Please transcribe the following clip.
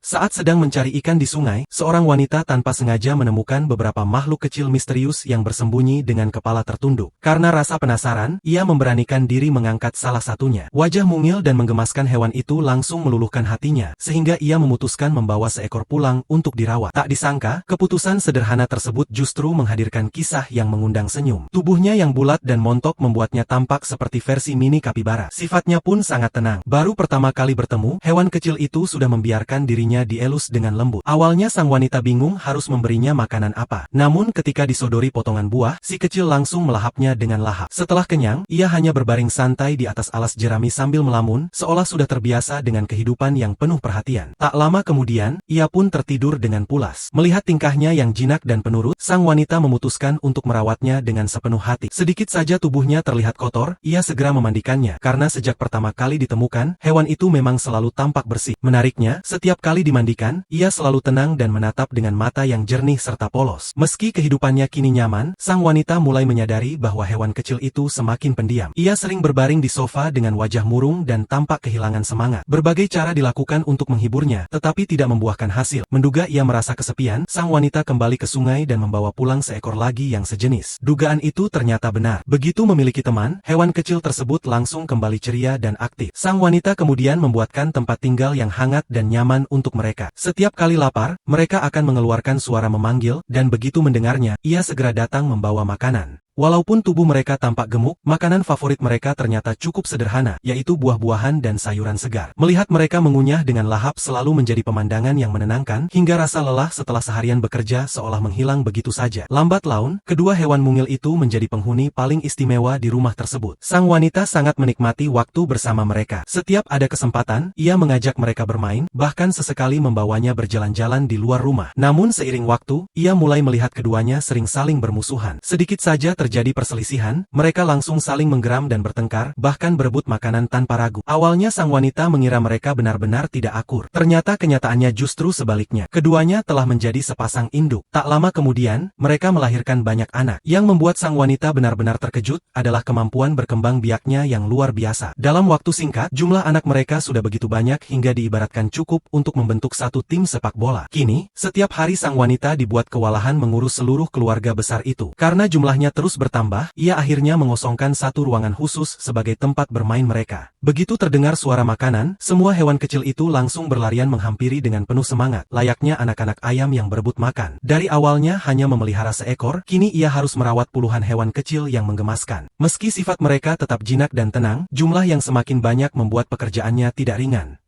Saat sedang mencari ikan di sungai, seorang wanita tanpa sengaja menemukan beberapa makhluk kecil misterius yang bersembunyi dengan kepala tertunduk. Karena rasa penasaran, ia memberanikan diri mengangkat salah satunya. Wajah mungil dan menggemaskan hewan itu langsung meluluhkan hatinya, sehingga ia memutuskan membawa seekor pulang untuk dirawat. Tak disangka, keputusan sederhana tersebut justru menghadirkan kisah yang mengundang senyum. Tubuhnya yang bulat dan montok membuatnya tampak seperti versi mini kapibara. Sifatnya pun sangat tenang. Baru pertama kali bertemu, hewan kecil itu sudah membiarkan dirinya dielus dengan lembut. Awalnya sang wanita bingung harus memberinya makanan apa. Namun ketika disodori potongan buah, si kecil langsung melahapnya dengan lahap. Setelah kenyang, ia hanya berbaring santai di atas alas jerami sambil melamun, seolah sudah terbiasa dengan kehidupan yang penuh perhatian. Tak lama kemudian, ia pun tertidur dengan pulas. Melihat tingkahnya yang jinak dan penurut, sang wanita memutuskan untuk merawatnya dengan sepenuh hati. Sedikit saja tubuhnya terlihat kotor, ia segera memandikannya. Karena sejak pertama kali ditemukan, hewan itu memang selalu tampak bersih. Menariknya, setiap kali dimandikan, ia selalu tenang dan menatap dengan mata yang jernih serta polos. Meski kehidupannya kini nyaman, sang wanita mulai menyadari bahwa hewan kecil itu semakin pendiam. Ia sering berbaring di sofa dengan wajah murung dan tampak kehilangan semangat. Berbagai cara dilakukan untuk menghiburnya, tetapi tidak membuahkan hasil. Menduga ia merasa kesepian, sang wanita kembali ke sungai dan membawa pulang seekor lagi yang sejenis. Dugaan itu ternyata benar. Begitu memiliki teman, hewan kecil tersebut langsung kembali ceria dan aktif. Sang wanita kemudian membuatkan tempat tinggal yang hangat dan nyaman untuk mereka. Setiap kali lapar, mereka akan mengeluarkan suara memanggil, dan begitu mendengarnya, ia segera datang membawa makanan. Walaupun tubuh mereka tampak gemuk, makanan favorit mereka ternyata cukup sederhana, yaitu buah-buahan dan sayuran segar. Melihat mereka mengunyah dengan lahap selalu menjadi pemandangan yang menenangkan, hingga rasa lelah setelah seharian bekerja seolah menghilang begitu saja. Lambat laun, kedua hewan mungil itu menjadi penghuni paling istimewa di rumah tersebut. Sang wanita sangat menikmati waktu bersama mereka. Setiap ada kesempatan, ia mengajak mereka bermain, bahkan sesekali membawanya berjalan-jalan di luar rumah. Namun seiring waktu, ia mulai melihat keduanya sering saling bermusuhan. Sedikit saja terjadi perselisihan, mereka langsung saling menggeram dan bertengkar, bahkan berebut makanan tanpa ragu. Awalnya sang wanita mengira mereka benar-benar tidak akur. Ternyata kenyataannya justru sebaliknya. Keduanya telah menjadi sepasang induk. Tak lama kemudian, mereka melahirkan banyak anak. Yang membuat sang wanita benar-benar terkejut adalah kemampuan berkembang biaknya yang luar biasa. Dalam waktu singkat, jumlah anak mereka sudah begitu banyak hingga diibaratkan cukup untuk membentuk satu tim sepak bola. Kini, setiap hari sang wanita dibuat kewalahan mengurus seluruh keluarga besar itu. Karena jumlahnya terus bertambah, ia akhirnya mengosongkan satu ruangan khusus sebagai tempat bermain mereka. Begitu terdengar suara makanan, semua hewan kecil itu langsung berlarian menghampiri dengan penuh semangat, layaknya anak-anak ayam yang berebut makan. Dari awalnya hanya memelihara seekor, kini ia harus merawat puluhan hewan kecil yang menggemaskan. Meski sifat mereka tetap jinak dan tenang, jumlah yang semakin banyak membuat pekerjaannya tidak ringan.